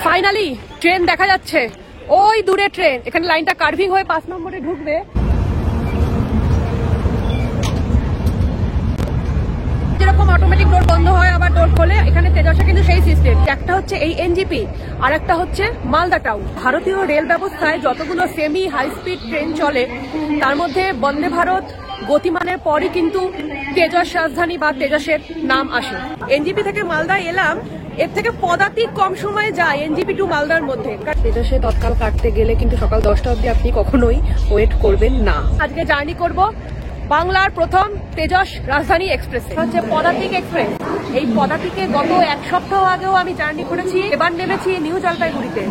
Finally train দেখা যাচ্ছে, ওই দূরে ট্রেন। এখানে লাইনটা কার্ভিং হয়ে 5 নম্বরে ঢুকবে। যেরকম অটোমেটিক ডোর বন্ধ হয় আবার ডোর খোলে, এখানে তেজসে কিন্তু সেই সিস্টেম। একটা হচ্ছে এই এনজিপি, আর একটা হচ্ছে মালদা টাউন। ভারতীয় রেল ব্যবস্থায় যতগুলো সেমি হাই স্পিড ট্রেন চলে তার মধ্যে বন্দে ভারত গতিমানের পরই কিন্তু তেজস রাজধানী বা তেজসের নাম আসে। এনজিপি থেকে মালদা এলাম, এর থেকে পদাতিক কম সময়ে যায় এনজিপি টু মালদার মধ্যে। তেজসে তৎকাল কাটতে গেলে কিন্তু সকাল 10টা অবধি আপনি কখনোই ওয়েট করবেন না। আজকে জার্নি করব বাংলার প্রথম তেজস রাজধানী এক্সপ্রেস, হচ্ছে পদাতিক এক্সপ্রেস। এই পদাতিকে গত 1 সপ্তাহ আগেও আমি জার্নি করেছি, এবার নেমেছি নিউ জলপাইগুড়িতে।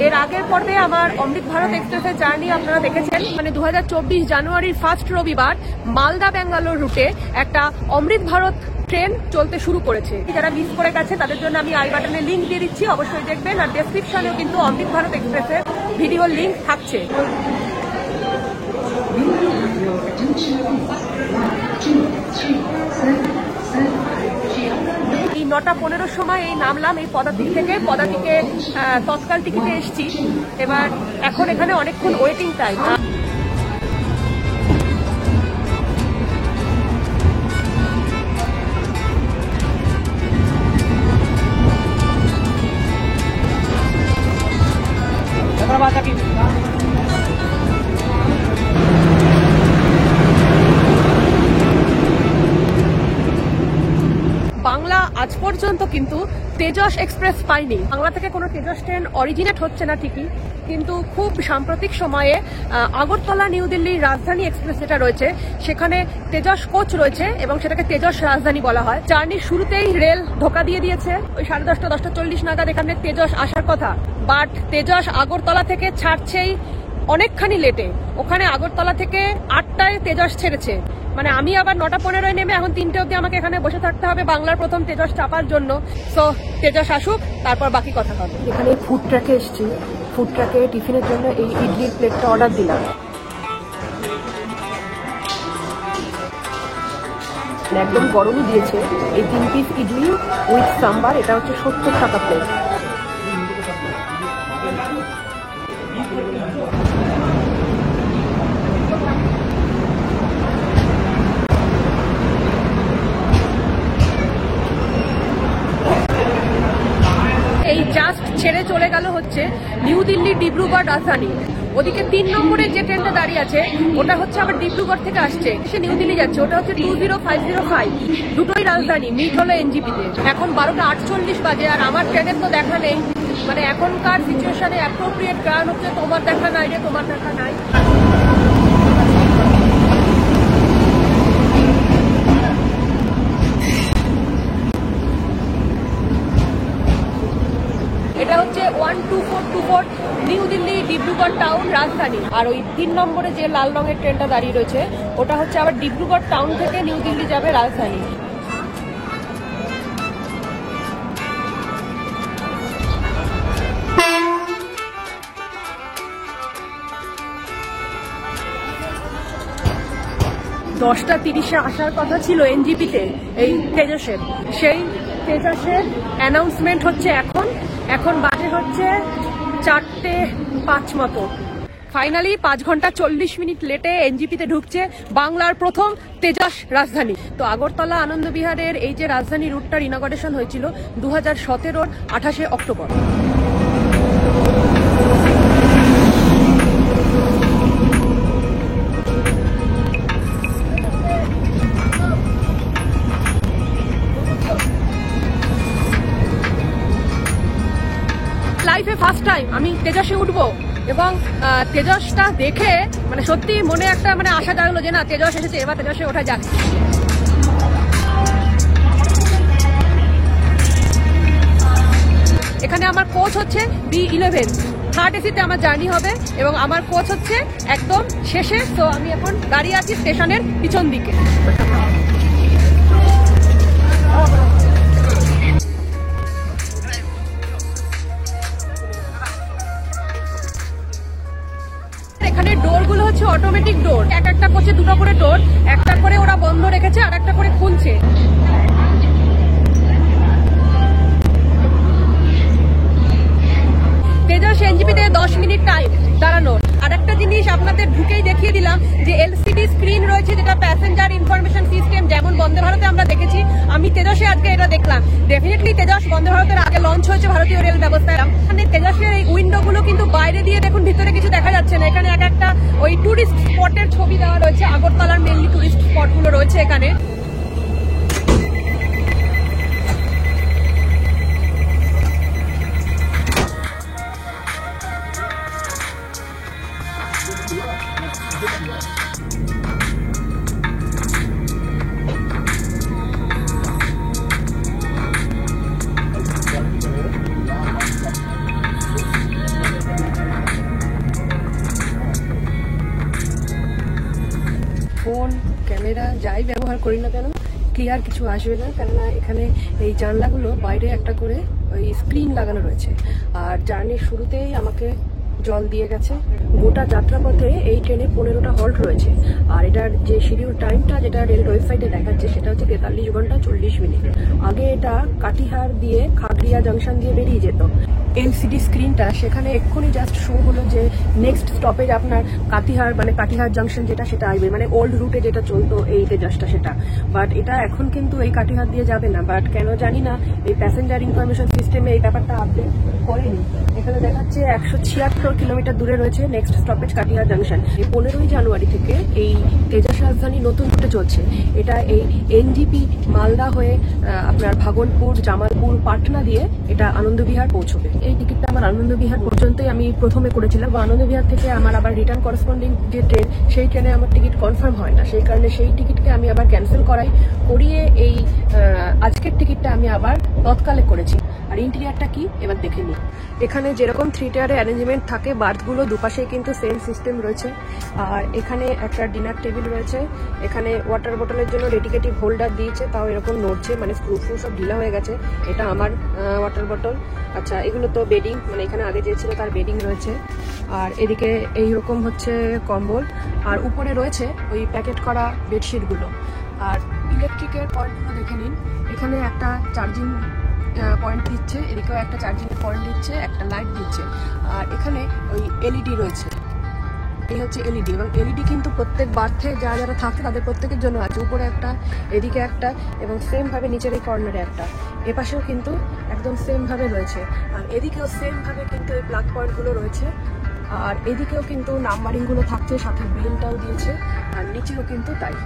এর আগের পর্বে আমার অমৃত ভারত এক্সপ্রেসের জার্নি আপনারা দেখেছেন, মানে 2024 জানুয়ারির 1 রবিবার মালদা ব্যাঙ্গালোর রুটে একটা অমৃত ভারত ট্রেন চলতে শুরু করেছে। যারা মিস করে গেছে তাদের জন্য আমি আই বাটনে লিঙ্ক দিয়ে দিচ্ছি, অবশ্যই দেখবেন। আর ডেসক্রিপশনেও কিন্তু অমৃত ভারত এক্সপ্রেসের ভিডিওর লিঙ্ক থাকছে। এই 9:15 সময় এই নামলাম এই পদাতিক থেকে। পদাতিকে তৎকাল টিকিটে এসছি। এবার এখন এখানে অনেকক্ষণ ওয়েটিং টাইম। বাংলা আজ পর্যন্ত কিন্তু তেজস এক্সপ্রেস পাইনি। বাংলা থেকে কোনো তেজস ট্রেন অরিজিনেট হচ্ছে না ঠিকই, কিন্তু খুব সাম্প্রতিক সময়ে আগরতলা নিউ দিল্লির রাজধানী এক্সপ্রেস যেটা রয়েছে সেখানে তেজস কোচ রয়েছে এবং সেটাকে তেজস রাজধানী বলা হয়। জার্নির শুরুতেই রেল ধোকা দিয়ে দিয়েছে। ওই 10:30 10:40 নাগাদ এখানে তেজস আসার কথা, বাট তেজস আগরতলা থেকে ছাড়ছেই অনেকখানি লেটে। ওখানে আগরতলা থেকে 8টায় তেজস ছেড়েছে, মানে আমি আবার 9:15 নেমে এখন 3টে অবধি আমাকে এখানে বসে থাকতে হবে বাংলার প্রথম তেজস চাপার জন্য। সো তেজস আসুক, তারপর বাকি কথা হবে। এখানে ফুড ট্র্যাকে এসেছি, ফুড ট্র্যাকে টিফিনের জন্য এই ইডলির প্লেটটা অর্ডার দিলাম। একদম গরমই দিয়েছে। এই 3 পিস ইডলি উইথ সাম্বার, এটা হচ্ছে 70 টাকা প্লেট। এই জাস্ট ছেড়ে চলে গেল হচ্ছে নিউ দিল্লি ডিব্রুগড় রাজধানী। ওদিকে 3 নম্বরের যে ট্রেনটা দাঁড়িয়ে আছে ওটা হচ্ছে আবার ডিব্রুগড় থেকে আসছে, সে নিউ দিল্লি যাচ্ছে। ওটা হচ্ছে 20505। দুটোই রাজধানী, মিট হলো এনজিপিতে। এখন 12:48 বাজে, আর আমার ট্রেনের তো দেখা নেই। মানে এখনকার সিচুয়েশনে অ্যাপ্রোপ্রিয়েট গান হচ্ছে তোমার দেখা নাই রে, তোমার দেখা নাই। এটা হচ্ছে 12424 নিউ দিল্লি ডিব্রুগড় টাউন রাজধানী। আর ওই 3 নম্বরে যে লাল রঙের ট্রেনটা দাঁড়িয়ে রয়েছে ওটা হচ্ছে আবার ডিব্রুগড় টাউন থেকে নিউ দিল্লি যাবে রাজধানী। দশটা 30-এ আসার কথা ছিল এনজিপিতে এই তেজসের। সেই তেজসের অ্যানাউন্সমেন্ট হচ্ছে এখন বাজে হচ্ছে 4:05 মতো। ফাইনালি 5 ঘন্টা 40 মিনিট লেটে এনজিপিতে ঢুকছে বাংলার প্রথম তেজস রাজধানী। তো আগরতলা আনন্দবিহারের এই যে রাজধানী রুটটার ইনগরেশন হয়েছিল 2017-র 28শে অক্টোবর। লাইফে ফার্স্ট টাইম আমি তেজসে উঠবো এবং তেজসটা দেখে মানে সত্যি মনে একটা মানে আশা জাগলো যে না তেজস এসেছে, এবার তেজসে ওঠা যাক। এখানে আমার কোচ হচ্ছে B11, 3rd এসিতে আমার জার্নি হবে এবং আমার কোচ হচ্ছে একদম শেষে। তো আমি এখন দাঁড়িয়ে আছি স্টেশনের পিছন দিকে। এখানে ডোরগুলো হচ্ছে অটোমেটিক ডোর, একটা কোচে 2টো করে ডোর, একটা করে ওরা বন্ধ রেখেছে আর একটা করে খুলছে। আপনাদের ঢুকেই দেখিয়ে দিলাম যে এলসিডি স্ক্রিন রয়েছে, যেটা প্যাসেঞ্জার ইনফরমেশন সিস্টেম, যেমন বন্দে ভারতে আমরা দেখেছি। আমি তেজসে আজকে এটা দেখলাম। ডেফিনেটলি তেজস বন্দে ভারতের আগে লঞ্চ হয়েছে ভারতীয় রেল ব্যবস্থায়। মানে তেজসের এই উইন্ডো গুলো কিন্তু বাইরে দিয়ে দেখুন, ভিতরে কিছু দেখা যাচ্ছে না। এখানে এক একটা ওই টুরিস্ট স্পটের ছবি দেওয়া রয়েছে, আগরতলার মেনলি টুরিস্ট স্পট গুলো রয়েছে এখানে। ফোন ক্যামেরা যাই ব্যবহার করি না কেন ক্লিয়ার কিছু আসবে না, কেননা এখানে এই জানলাগুলো বাইরে একটা করে ওই স্ক্রিন লাগানো রয়েছে। আর জার্নির শুরুতেই আমাকে জল দিয়ে গেছে। গোটা যাত্রাপথে এই ট্রেনে 15টা হল্ট রয়েছে। আর এটার যে শিডিউল টাইমটা যেটা রেল ওয়েবসাইটে দেখাচ্ছে সেটা হচ্ছে 43 ঘন্টা 40 মিনিট। আগে এটা কাটিহার দিয়ে খাগড়িয়া জাংশন দিয়ে বেরিয়ে যেত। এলসিডি স্ক্রিনটা সেখানে এক্ষুনি জাস্ট শো হলো যে নেক্সট স্টপেজ আপনার কাটিহার, মানে কাটিহার জাংশন যেটা সেটা আসবে, মানে ওল্ড রুটে যেটা চলতো এই তেজসটা সেটা। বাট এটা এখন কিন্তু এই কাটিহার দিয়ে যাবে না। বাট কেন জানি না এই প্যাসেঞ্জার ইনফরমেশন সিস্টেমে এই ব্যাপারটা আপডেট করেনি। এখানে দেখাচ্ছে 176 কিলোমিটার দূরে রয়েছে নেক্সট স্টপেজ কাটিহার জাংশন। এই 15ই জানুয়ারি থেকে এই তেজস রাজধানী নতুন রুটে চলছে। এটা এই এনজিপি মালদা হয়ে আপনার ভাগলপুর, জামালপুর, পাটনা দিয়ে এটা আনন্দবিহার পৌঁছবে। এই টিকিটটা আমার আনন্দবিহার পর্যন্তই আমি প্রথমে করেছিলাম। আনন্দবিহার থেকে আমার আবার রিটার্ন করেসপন্ডিং যে ট্রেন, সেই ট্রেনে আমার টিকিট কনফার্ম হয় না। সেই কারণে সেই টিকিটকে আমি আবার ক্যান্সেল করিয়ে এই আজকের টিকিটটা আমি আবার তৎকালে করেছি। আর ইন্টেরিয়ারটা কি এবার দেখে নিই। এখানে যেরকম 3 টিয়ারে অ্যারেঞ্জমেন্ট থাকে, বার্থগুলো দুপাশেই কিন্তু সেম সিস্টেম রয়েছে। আর এখানে একটা ডিনার টেবিল রয়েছে। এখানে ওয়াটার বোতলের জন্য ডেডিকেটিভ হোল্ডার দিয়েছে, তাও এরকম নড়ছে, মানে স্ক্রু সব ঢিলা হয়ে গেছে। এটা আমার ওয়াটার বোতল। আচ্ছা, এগুলো তো বেডিং, মানে এখানে আগে যে ছিল তার বেডিং রয়েছে। আর এদিকে এইরকম হচ্ছে কম্বল। আর উপরে রয়েছে ওই প্যাকেট করা বেডশিটগুলো। আর ইলেকট্রিকের পয়েন্টগুলো দেখে নিন। এখানে একটা চার্জিং পয়েন্ট দিচ্ছে, এদিকেও একটা চার্জিং পয়েন্ট দিচ্ছে, একটা লাইট দিচ্ছে। আর এখানে ওই এলইডি রয়েছে। এই হচ্ছে এলইডি, এবং এলইডি কিন্তু প্রত্যেক বার্থে যারা থাকে তাদের প্রত্যেকের জন্য আছে। উপরে একটা, এদিকে একটা, এবং সেম ভাবে নিচের এই কর্নারে একটা। এপাশেও কিন্তু একদম সেম ভাবে রয়েছে। আর এদিকেও সেম ভাবে কিন্তু এই প্লাগ পয়েন্টগুলো রয়েছে। আর এদিকেও কিন্তু নাম্বারিং গুলো থাকছে, সাথে বিলটাও দিয়েছে। আর নিচেও কিন্তু তাই।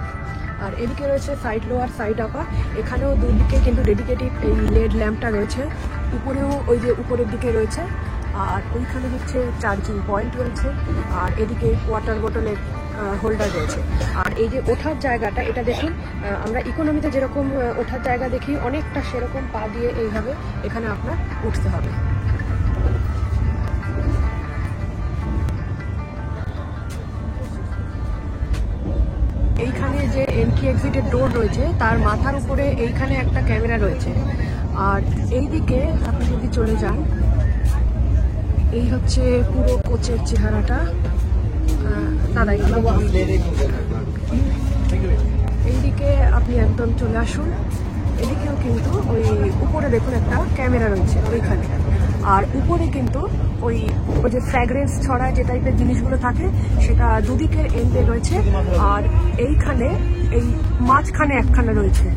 আর এদিকে রয়েছে সাইড লোয়ার, সাইড আপার। এখানেও দুদিকে কিন্তু ডেডিকেটিভ এই লেড ল্যাম্পটা রয়েছে। উপরেও ওই যে উপরের দিকে রয়েছে। আর ওইখানে হচ্ছে চার্জিং পয়েন্ট রয়েছে। আর এদিকে ওয়াটার বোতলের হোল্ডার রয়েছে। আর এই যে ওঠার জায়গাটা, এটা দেখুন, আমরা ইকোনমিতে যেরকম ওঠার জায়গা দেখি অনেকটা সেরকম পা দিয়ে এইভাবে এখানে আপনার উঠতে হবে। এইখানে যে এন্ট্রি এক্সিটের ডোর রয়েছে তার মাথার উপরে এইখানে একটা ক্যামেরা রয়েছে। আর এইদিকে আপনি যদি চলে যান, এই হচ্ছে পুরো কোচের চেহারাটা। এইদিকে আপনি একদম চলে আসুন। এদিকেও কিন্তু ওই উপরে দেখুন একটা ক্যামেরা রয়েছে ওইখানে। আর উপরে কিন্তু ওই যে ফ্র্যাগ্রেন্স ছড়ায় যে টাইপের জিনিসগুলো থাকে সেটা দুদিকের এন্ডে রয়েছে। আর এইখানে এই মাঝখানে একখানে রয়েছে।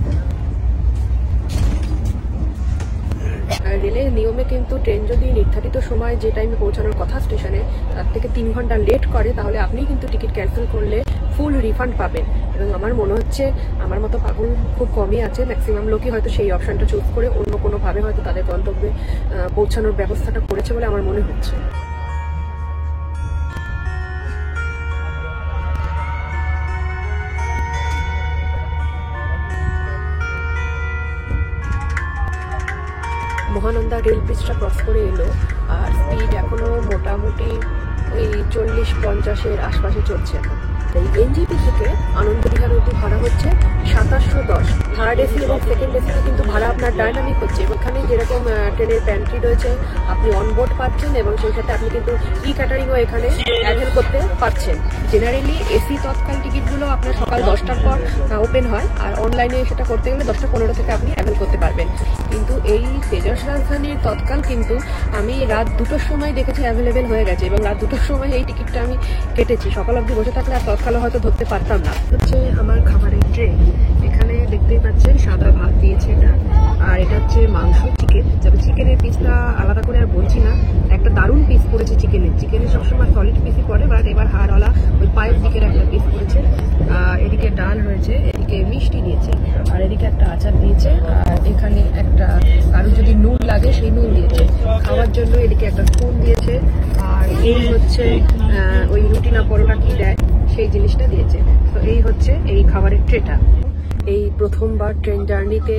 রেলের নিয়মে কিন্তু ট্রেন যদি নির্ধারিত সময় যে টাইমে পৌঁছানোর কথা স্টেশনে তার থেকে 3 ঘন্টা লেট করে, তাহলে আপনি কিন্তু টিকিট ক্যান্সেল করলে ফুল রিফান্ড পাবেন। এবং আমার মনে হচ্ছে আমার মতো পাগল খুব কমই আছে। ম্যাক্সিমাম লোকই হয়তো সেই অপশনটা চুজ করে অন্য কোনোভাবে হয়তো তাদের গন্তব্যে পৌঁছানোর ব্যবস্থাটা করেছে বলে আমার মনে হচ্ছে। মহানন্দা রেল ব্রিজটা ক্রস করে এলো। আর স্পিড এখনো মোটামুটি ওই 40-50-এর আশপাশে চলছে এখন। এই এনজিপি থেকে আনন্দবিহার অবধি ভাড়া হচ্ছে 2710। থার্ড এসি এবং সেকেন্ড এসিতে কিন্তু ভাড়া আপনার ডায়নামিক হচ্ছে। ওখানে যেরকম ট্রেনের প্যান্ট্রি রয়েছে আপনি অনবোর্ড পাচ্ছেন, এবং সেই সাথে আপনি কিন্তু ই ক্যাটারিংও এখানে অ্যাভেল করতে পারছেন। জেনারেলি এসি তৎকাল টিকিটগুলো আপনার সকাল 10টার পর ওপেন হয়, আর অনলাইনে সেটা করতে গেলে 10টা 15 থেকে আপনি অ্যাভেল করতে পারবেন। কিন্তু এই তেজস রাজধানীর তৎকাল কিন্তু আমি রাত 2টোর সময় দেখেছি অ্যাভেলেবেল হয়ে গেছে, এবং রাত 2টোর সময় এই টিকিটটা আমি কেটেছি। সকাল অবধি বসে থাকলে আর তৎকালে হয়তো ধরতে পারতাম না। হচ্ছে আমার খাবারের ট্রে, এখানে দেখতেই পাচ্ছেন সাদা ভাত দিয়েছে এটা, আর এটা হচ্ছে মাংস, চিকেন। তবে চিকেনের পিসটা আলাদা করে আর বলছি না, একটা দারুণ পিস পড়েছে চিকেনের সবসময় সলিড পিসই পড়ে, বাট এবার হাড়ওয়ালা ওই পায়ের দিকের একটা পিস পড়েছে। এদিকে ডাল রয়েছে, এদিকে মিষ্টি দিয়েছে, আর এদিকে একটা আচার দিয়েছে, আর এখানে একটা কারো যদি নুন লাগে সেই নুন দিয়েছে। খাওয়ার জন্য এদিকে একটা স্পুন দিয়েছে, আর এই হচ্ছে ওই রুটি না পরোটা কি দেয় সেই জিনিসটা দিয়েছে। তো এই হচ্ছে এই খাবারের ট্রেটা। এই প্রথমবার ট্রেন জার্নিতে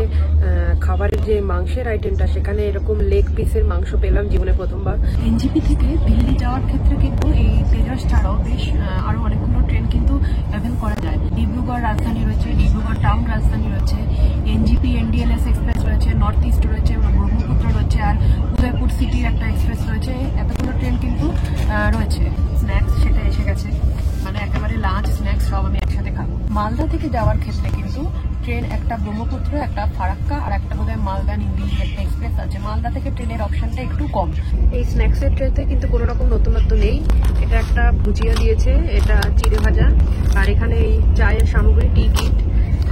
খাবারের যে মাংসের আইটেমটা, সেখানে এরকম লেগ পিসের মাংস পেলাম জীবনে প্রথমবার। এনজিপি থেকে দিল্লি যাওয়ার ক্ষেত্রে কিন্তু এই তেজস ছাড়াও বেশ আরো অনেকগুলো ট্রেন কিন্তু অ্যাভেল করা যায়। ডিব্রুগড় রাজধানী রয়েছে, ডিব্রুগড় টাউন রাজধানী রয়েছে, এনজিপি এনডিএলএস এক্সপ্রেস রয়েছে, নর্থ ইস্ট রয়েছে, ব্রহ্মপুত্র রয়েছে, আর উদয়পুর সিটির একটা এক্সপ্রেস রয়েছে। এতগুলো ট্রেন কিন্তু রয়েছে। স্ন্যাক্স সেটা এসে গেছে, মানে একেবারে লাঞ্চ স্ন্যাক্স সব আমি একসাথে খাবো। মালদা থেকে যাওয়ার ক্ষেত্রে কিন্তু ট্রেন একটা ব্রহ্মপুত্র, একটা ফারাক্কা, আর একটা বোধহয় মালদা নিউ দিল্লি একটা এক্সপ্রেস আছে। মালদা থেকে ট্রেনের অপশনটা একটু কম। এই স্ন্যাক্সের ট্রেতে কিন্তু কোনো রকম নতুনত্ব নেই। এটা একটা ভুজিয়া দিয়েছে, এটা চিড়ে ভাজা, আর এখানে এই চায়ের সামগ্রী টি কিট,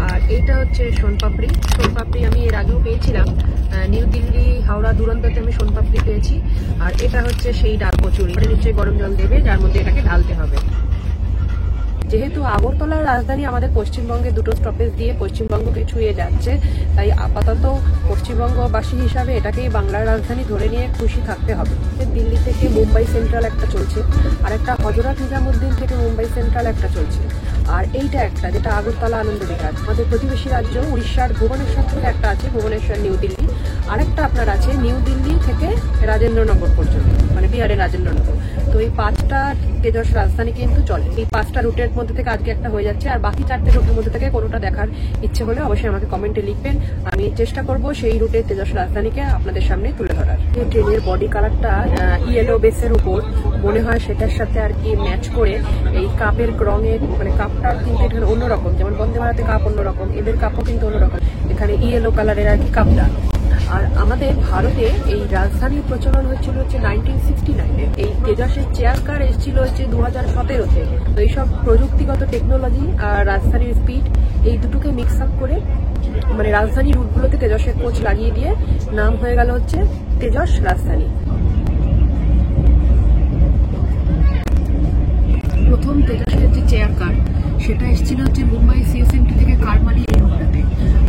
আর এইটা হচ্ছে সোনপাপড়ি। সোনপাপড়ি আমি এর আগেও পেয়েছিলাম, নিউ দিল্লি হাওড়া দুরন্ততে আমি সোনপাপড়ি পেয়েছি। আর এটা হচ্ছে সেই ডাল কচুরি, এটা নিশ্চয়ই গরম জল দেবে, যার মধ্যে এটাকে ঢালতে হবে। যেহেতু আগরতলার রাজধানী আমাদের পশ্চিমবঙ্গে 2টো স্টপেজ দিয়ে পশ্চিমবঙ্গকে ছুঁয়ে যাচ্ছে, তাই আপাতত পশ্চিমবঙ্গবাসী হিসাবে এটাকেই বাংলার রাজধানী ধরে নিয়ে খুশি থাকতে হবে। দিল্লি থেকে মুম্বাই সেন্ট্রাল একটা চলছে, আর একটা হজরত নিজামুদ্দিন থেকে মুম্বাই সেন্ট্রাল একটা চলছে, আর এইটা একটা যেটা আগরতলা আনন্দ বিহার। আমাদের প্রতিবেশী রাজ্য উড়িষ্যার ভুবনেশ্বর থেকে একটা আছে, ভুবনেশ্বর নিউ দিল্লি। আরেকটা আপনার আছে নিউ দিল্লি থেকে রাজেন্দ্রনগর পর্যন্ত, মানে বিহারের রাজেন্দ্রনগর। তো এই 5টা তেজস রাজধানী কিন্তু চলে। এই 5টা রুটের মধ্যে থেকে আজকে একটা হয়ে যাচ্ছে, আর বাকি 4টে রুটের মধ্যে থেকে কোনোটা দেখার ইচ্ছে হলে অবশ্যই আমাকে কমেন্টে লিখবেন। আমি চেষ্টা করব সেই রুটে তেজস রাজধানীকে আপনাদের সামনে তুলে ধরার। এই ট্রেনের বডি কালারটা ইয়েলো বেসের উপর, মনে হয় সেটার সাথে আর কি ম্যাচ করে এই কাপের রঙের, মানে কাপটা কিন্তু এখানে অন্যরকম, যেমন বন্দে ভারতে কাপ অন্যরকম, এদের কাপও কিন্তু অন্যরকম। এখানে ইয়েলো কালারের আর কি কাপটা। আর আমাদের ভারতে এই রাজধানীর প্রচলন হচ্ছিল হচ্ছে 1969-এ। এই তেজসের চেয়ার কার এসেছিল হচ্ছে 2017-তে। তো এইসব প্রযুক্তিগত টেকনোলজি আর রাজধানীর স্পিড, এই দুটোকে মিক্স আপ করে মানে রাজধানী রুটগুলোতে তেজসের কোচ লাগিয়ে দিয়ে নাম হয়ে গেল হচ্ছে তেজস রাজধানী। প্রথম তেজসের যে চেয়ার কার, সেটা এসেছিল হচ্ছে মুম্বাই সিএসএমটি থেকে কারমালি এই রুটটাতে।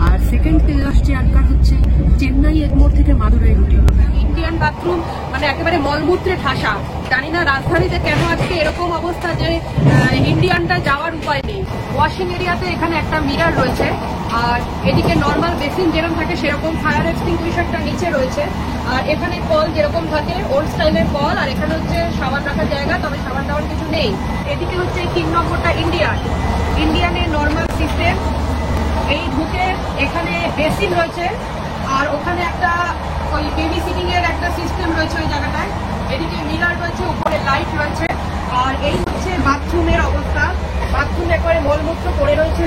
আর সেকেন্ড তেজস চেয়ার কার হচ্ছে চেন্নাই এগমোর থেকে মাদুরাই রুটে। ইন্ডিয়ান বাথরুম মানে একেবারে মলমূত্রে ঠাসা। জানি না রাজধানীতে কেন আজকে এরকম অবস্থা যে ইন্ডিয়ানটা যাওয়ার উপায় নেই। ওয়াশিং এরিয়াতে এখানে একটা মিরার রয়েছে, আর এদিকে নর্মাল বেসিন যেরকম থাকে সেরকম ফায়ার এক্সটিংগুইশারটা নিচে রয়েছে, আর এখানে কল যেরকম থাকে ওল্ড স্টাইলের কল, আর এখানে হচ্ছে সাবান রাখার জায়গা, তবে সাবান দেওয়ার কিছু নেই। এদিকে হচ্ছে 3 নম্বরটা ইন্ডিয়ানের নর্মাল সিস্টেম। এই ঢুকে এখানে বেসিন রয়েছে, আর ওখানে একটা ওই বেবি সিটিং এর একটা সিস্টেম রয়েছে ওই জায়গাটায়। এদিকে মিরার রয়েছে, উপরে লাইট রয়েছে, আর এই হচ্ছে বাথরুমের অবস্থা। বাথরুম একবারে মলমূত্র পড়ে রয়েছে।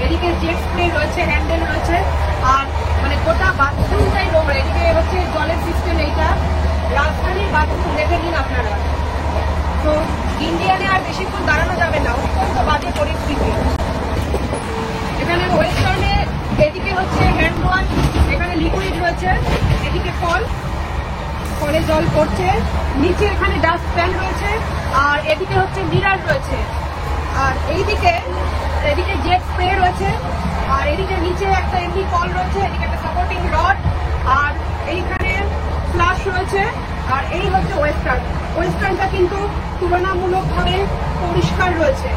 এদিকে জেট স্প্রে রয়েছে, হ্যান্ডেল রয়েছে, আর মানে গোটা বাথরুমটাই নোংরা। এদিকে হচ্ছে জলের সিস্টেম। এইটা রাজধানীর বাথরুম, দেখে নিন আপনারা। তো ইন্ডিয়ানে আর বেশিক্ষণ দাঁড়ানো যাবে না, অত্যন্ত বাজে পরিস্থিতি। এখানে ওয়েস্টার্নে এদিকে হচ্ছে হ্যান্ড ওয়াশ, এখানে লিকুইড রয়েছে, এদিকে কলে জল পড়ছে, নিচে এখানে ডাস্ট প্যান রয়েছে, আর এদিকে হচ্ছে মিরার রয়েছে, আর এদিকে জেট স্প্রে রয়েছে, আর এদিকে নিচে একটা এমনি কল রয়েছে, এদিকে একটা সাপোর্টিং রড, আর এইখানে ফ্লাশ রয়েছে। আর এই হচ্ছে ওয়েস্টার্নটা কিন্তু তুলনামূলকভাবে পরিষ্কার রয়েছে।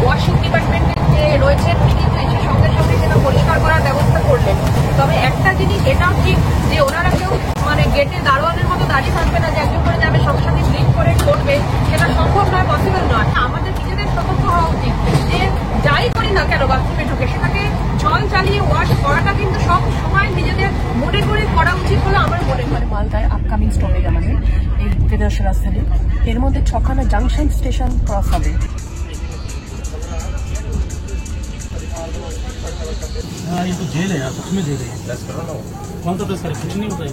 ওয়াশিং ডিপার্টমেন্টে যে রয়েছে তিনি কিন্তু এসে সঙ্গে সঙ্গে যেটা পরিষ্কার করার ব্যবস্থা করলেন। তবে একটা জিনিস এটাও ঠিক যে ওনারা কেউ মানে গেটে দারোয়ানের মতো দাঁড়িয়ে থাকবে না যে একজন করে যাবে সঙ্গে সঙ্গে ক্লিন করে করবে, সেটা সম্ভব নয়, পসিবল নয়। আমাদের নিজেদের সতর্ক হওয়া উচিত যে যাই করি না কেন বাথরুমে ঢুকে সেটাকে জল চালিয়ে ওয়াশ করাটা কিন্তু সব সময় নিজেদের মনে করে করা উচিত বলে আমার মনে হয়। মালদায় আপকামিং স্টপেজ আমাদের এই তেজস রাজধানী, এর মধ্যে 6খানা জাংশন স্টেশন ক্রস হবে। हाँ ये तो जेल है यार, कुछ में जेल है। कौन सा प्रेस करे, कुछ नहीं होता है।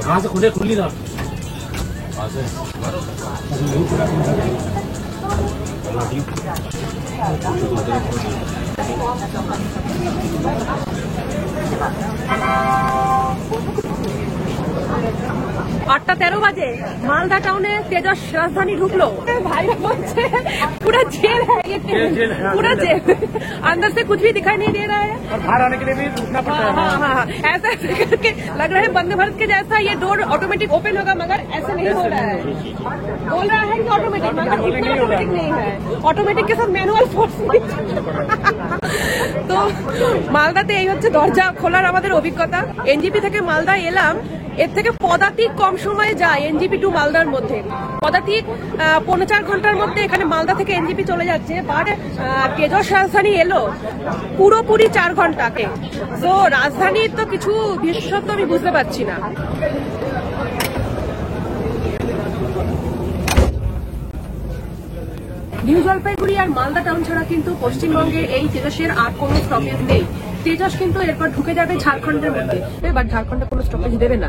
कहाँ से खुले खुली था? আটটা 13 বাজে मालदा टाउने तेजस राजधानी ढुकलो। भाई बच्चे पूरा जेल है ये, पूरा जेल। अंदर से कुछ भी दिखाई नहीं दे रहा है और बाहर आने के लिए भी रुकना पड़ता है। हाँ, ऐसा करके लग रहा है वंदे भारत के जैसा ये डोर ऑटोमेटिक ओपन होगा, मगर ऐसे नहीं हो रहा है। बोल रहा है कि ऑटोमेटिक, मगर ऑटोमेटिक नहीं है। ऑटोमेटिक के साथ मैनुअल फोर्स। তো মালদাতে এই হচ্ছে দরজা খোলার আমাদের অভিজ্ঞতা। এনজিপি থেকে মালদা এলাম, এর থেকে পদাতিক কম সময় যায় এনজিপি টু মালদার মধ্যে। পদাতিক 4.5 ঘন্টার মধ্যে এখানে মালদা থেকে এনজিপি চলে যাচ্ছে, বাট তেজস রাজধানী এলো পুরোপুরি 4 ঘন্টাকে। তো রাজধানীর তো কিছু বিশেষত্ব আমি বুঝতে পারছি না। নিউ জলপাইগুড়ি আর মালদা টাউন ছাড়া কিন্তু পশ্চিমবঙ্গে এই তেজসের আর কোনো স্টপেজ নেই। তেজস কিন্তু এরপর ঢুকে যাবে ঝাড়খণ্ডের মধ্যে, বাট ঝাড়খণ্ডে কোনো স্টপেজ দেবে না।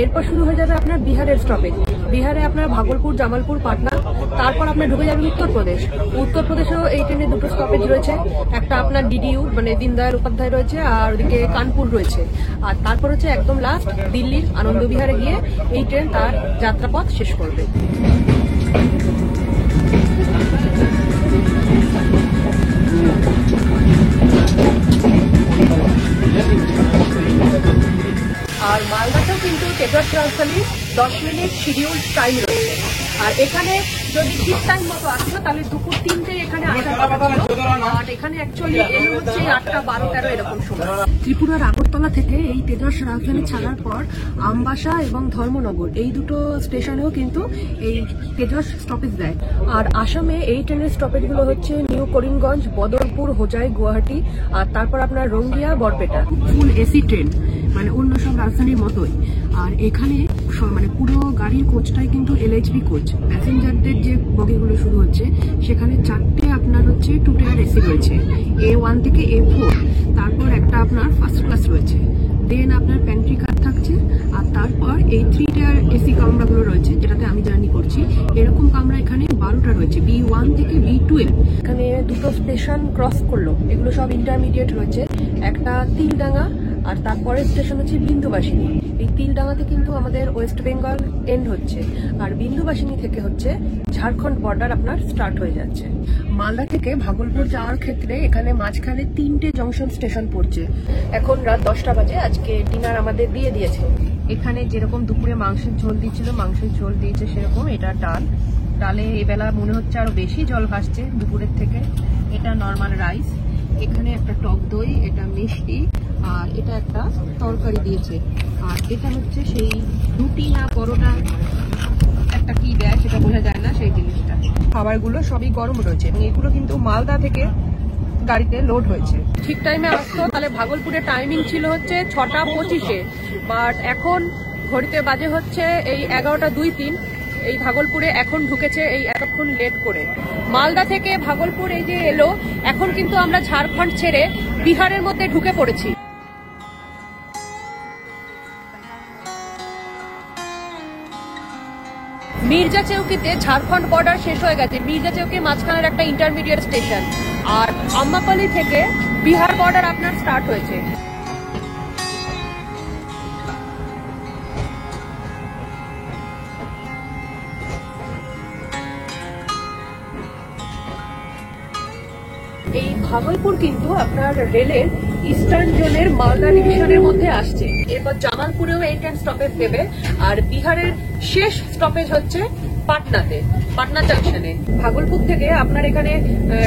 এরপর শুরু হয়ে যাবে আপনার বিহারের স্টপেজ। বিহারে আপনার ভাগলপুর, জামালপুর, পাটনা, তারপর আপনার ঢুকে যাবে উত্তরপ্রদেশ। উত্তরপ্রদেশেও এই ট্রেনে দুটো স্টপেজ রয়েছে, একটা আপনার ডিডিইউ মানে দীনদয়াল উপাধ্যায় রয়েছে, আর ওদিকে কানপুর রয়েছে। আর তারপর হচ্ছে একদম লাস্ট দিল্লির আনন্দবিহারে গিয়ে এই ট্রেন তার যাত্রাপথ শেষ করবে। আর মালদাতেও কিন্তু তেজস রাজধানীর 10 মিনিট শিডিউল টাইম রয়েছে। আর এখানে যদি ঠিক টাইম মতো আসলো তাহলে দুপুর 3টে এখানে আসার কথা ছিল, আর এখানে অ্যাকচুয়ালি এলো হচ্ছে 8টা 12, 13 এরকম সময়। ত্রিপুরার আগরতলা থেকে এই তেজস রাজধানী ছাড়ার পর আমবাসা এবং ধর্মনগর এই দুটো স্টেশনেও কিন্তু এই তেজস স্টপেজ দেয়। আর আসামে এই ট্রেনের স্টপেজগুলো হচ্ছে নিউ করিমগঞ্জ, বদরপুর, হোজাই, গুয়াহাটি, আর তারপর আপনার রঙ্গিয়া, বরপেটা। ফুল এসি ট্রেন, মানে অন্য সব রাজধানীর মতোই। আর এখানে মানে পুরো গাড়ির কোচটাই কিন্তু এলএইচবি কোচ। প্যাসেঞ্জারদের যে বগিগুলো শুরু হচ্ছে সেখানে 4টে আপনার হচ্ছে 2 টায়ার এসি রয়েছে, A1 থেকে A4। তারপর একটা আপনার ফার্স্ট ক্লাস রয়েছে, দেন আপনার প্যান্ট্রি কার থাকছে, আর তারপর এই 3 টায়ার এসি কামরাগুলো রয়েছে যেটাতে আমি জার্নি করছি। এরকম কামরা এখানে 12টা রয়েছে, B1 থেকে B12। এখানে দুটো স্টেশন ক্রস করলো, এগুলো সব ইন্টারমিডিয়েট রয়েছে। একটা তিলডাঙ্গা, আর তারপরের স্টেশন হচ্ছে বিন্দুবাসিনী। এই তিলডাঙ্গাতে কিন্তু আমাদের ওয়েস্ট বেঙ্গল এন্ড হচ্ছে, আর বিন্দুবাসিনী থেকে হচ্ছে ঝাড়খণ্ড বর্ডার আপনার স্টার্ট হয়ে যাচ্ছে। মালদা থেকে ভাগলপুর যাওয়ার ক্ষেত্রে এখানে মাঝখানে 3টে জংশন স্টেশন পড়ছে। এখন রাত 10টা বাজে, আজকে ডিনার আমাদের দিয়ে দিয়েছে। এখানে যেরকম দুপুরে মাংসের ঝোল দিয়েছিল, মাংসের ঝোল দিয়েছে সেরকম। এটা ডাল, ডালে এবেলা মনে হচ্ছে আরো বেশি জল ভাসছে দুপুরের থেকে। এটা নর্মাল রাইস, এখানে একটা টক দই, এটা মিষ্টি, আর এটা একটা তরকারি দিয়েছে। আর এটা হচ্ছে সেই রুটি না পরোটা একটা কি দেয় সেটা বোঝা যায় না, সেই জিনিসটা। খাবারগুলো সবই গরম রয়েছে এবং এগুলো কিন্তু মালদা থেকে গাড়িতে লোড হয়েছে। ঠিক টাইমে আসতো তাহলে ভাগলপুরের টাইমিং ছিল হচ্ছে 6টা 25-এ, বাট এখন ঘড়িতে বাজে হচ্ছে এই 11টা 2-3। এই ভাগলপুরে এখন ঢুকেছে এই এতক্ষণ লেট করে। মালদা থেকে ভাগলপুর এই যে এলো, এখন কিন্তু আমরা ঝাড়খণ্ড ছেড়ে বিহারের মধ্যে ঢুকে পড়েছি। মির্জা চৌকিতে ঝাড়খণ্ড বর্ডার শেষ হয়ে গেছে। মির্জা চৌকি মাঝখানের একটা ইন্টারমিডিয়েট স্টেশন, আর আম্মাপালি থেকে বিহার বর্ডার আপনার স্টার্ট হয়েছে। এই ভাগলপুর কিন্তু আপনার রেলের ইস্টার্ন জোনের মালদা ডিভিশনের মধ্যে আসছে। এরপর জামালপুরেও এই ট্রেন স্টপেজ দেবে, আর বিহারের শেষ স্টপেজ হচ্ছে পাটনাতে, পাটনা জাংশনে। ভাগলপুর থেকে আপনার এখানে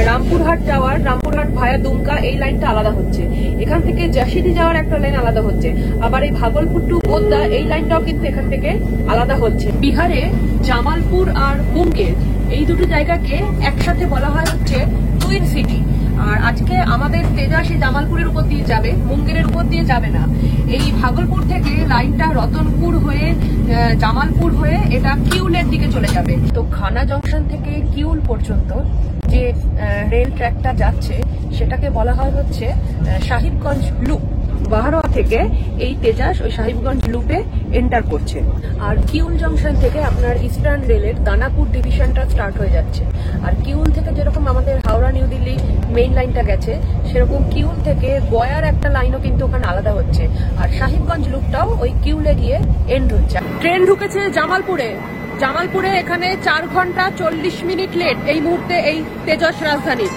রামপুরহাট যাওয়ার, রামপুরহাট ভায়া দুমকা এই লাইনটা আলাদা হচ্ছে। এখান থেকে জাসিদি যাওয়ার একটা লাইন আলাদা হচ্ছে। আবার এই ভাগলপুর টু গোদ্দা এই লাইনটাও কিন্তু এখান থেকে আলাদা হচ্ছে। বিহারে জামালপুর আর মুঙ্গের এই দুটো জায়গাকে একসাথে বলা হয় হচ্ছে টুইন সিটি। আর আজকে থেকে আমাদের তেজাস এই জামালপুরের উপর দিয়ে যাবে, মুঙ্গেরের উপর দিয়ে যাবে না। এই ভাগলপুর থেকে লাইনটা রতনপুর হয়ে জামালপুর হয়ে এটা কিউলের দিকে চলে যাবে। তো খানা জংশন থেকে কিউল পর্যন্ত যে রেল ট্র্যাকটা যাচ্ছে সেটাকে বলা হয় হচ্ছে সাহিবগঞ্জ লুপ। বাহারোয়া থেকে এই তেজাস ওই সাহিবগঞ্জ লুপে এন্টার করছে। আর কিউল জংশন থেকে আপনার ইস্টার্ন রেলের দানাপুর ডিভিশনটা স্টার্ট হয়ে যাচ্ছে। আর কিউল থেকে যেরকম আমাদের হাওড়া নিউ দিল্লি মেইন লাইনটা গেছে, সেরকম কিউল থেকে গয়ার একটা লাইনও কিন্তু ওখানে আলাদা হচ্ছে। আর সাহিবগঞ্জ লুপটাও ওই কিউলে গিয়ে এন্ড হচ্ছে। ট্রেন ঢুকেছে জামালপুরে। জামালপুরে এখানে 4 ঘন্টা 40 মিনিট লেট এই মুহূর্তে এই তেজস রাজধানী।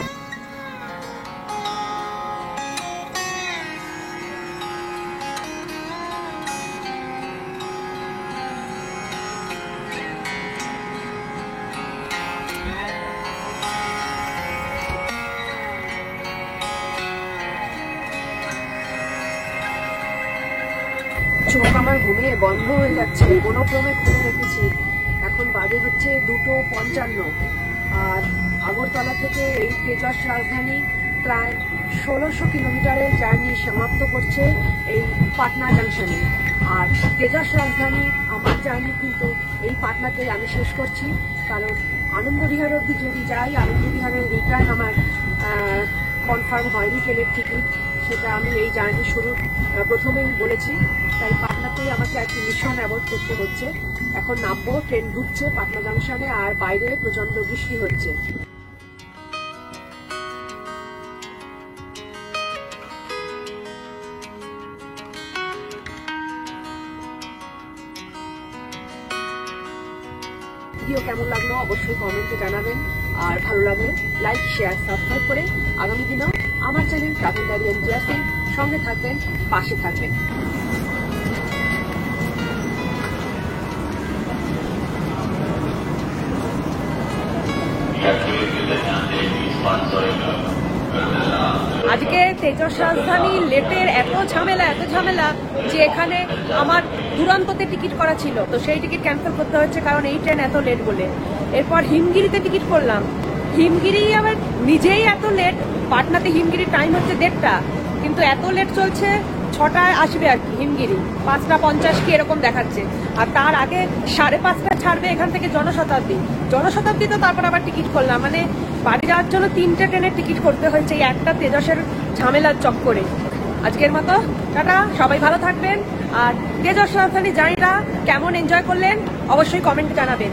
চোখ আমার ঘুমিয়ে বন্ধ হয়ে যাচ্ছে, কোনো ক্রমে খুলে রেখেছি। এখন বাজে হচ্ছে 2:55। আর আগরতলা থেকে এই তেজস রাজধানী প্রায় 1600 কিলোমিটারের জার্নি সমাপ্ত করছে এই পাটনা জাংশনে। আর তেজস রাজধানী আমার জার্নি কিন্তু এই পাটনাতেই আমি শেষ করছি, কারণ আনন্দবিহার অব্দি যদি যাই, আনন্দবিহারের রিটার্ন আমার কনফার্ম হয়নি ট্রেনের টিকিট। সেটা আমি এই জার্নি শুরু প্রথমেই বলেছি, তাই পাটনাতেই আমাকে একটি মিশন অ্যাভয়েড করতে হচ্ছে। এখন নামবো, ট্রেন ঢুকছে পাটনা জাংশনে, আর বাইরে প্রচন্ড বৃষ্টি হচ্ছে। ভিডিও কেমন লাগলো অবশ্যই কমেন্টে জানাবেন। আর ভালো লাগলে লাইক, শেয়ার, সাবস্ক্রাইব করে আগামী দিনেও আমার চ্যানেল ট্রাভেল ডায়েরি এনজিআর সঙ্গে থাকবেন, পাশে থাকবেন। আজকে তেজস রাজধানী লেটের এত ঝামেলা যে এখানে আমার দুরন্ততে টিকিট করা ছিল, তো সেই টিকিট ক্যান্সেল করতে হচ্ছে কারণ এই ট্রেন এত লেট বলে। এরপর হিমগিরিতে টিকিট করলাম, হিমগিরি আবার নিজেই এত লেট। পাটনাতে হিমগিরির টাইম হচ্ছে 1:30, কিন্তু এত লেট চলছে 6টায় আসবে আর কি হিমগিরি, 5:50 কি এরকম দেখাচ্ছে। আর তার আগে 5:30 ছাড়বে এখান থেকে জনশতাব্দী। তো তারপর আবার টিকিট করলাম, মানে বাড়ি যাওয়ার জন্য 3টে ট্রেনের টিকিট করতে হয়েছে এই একটা তেজসের ঝামেলার চক্করে। আজকের মতো টাটা, সবাই ভালো থাকবেন। আর তেজস রাজধানী জার্নিটা কেমন এনজয় করলেন অবশ্যই কমেন্টে জানাবেন।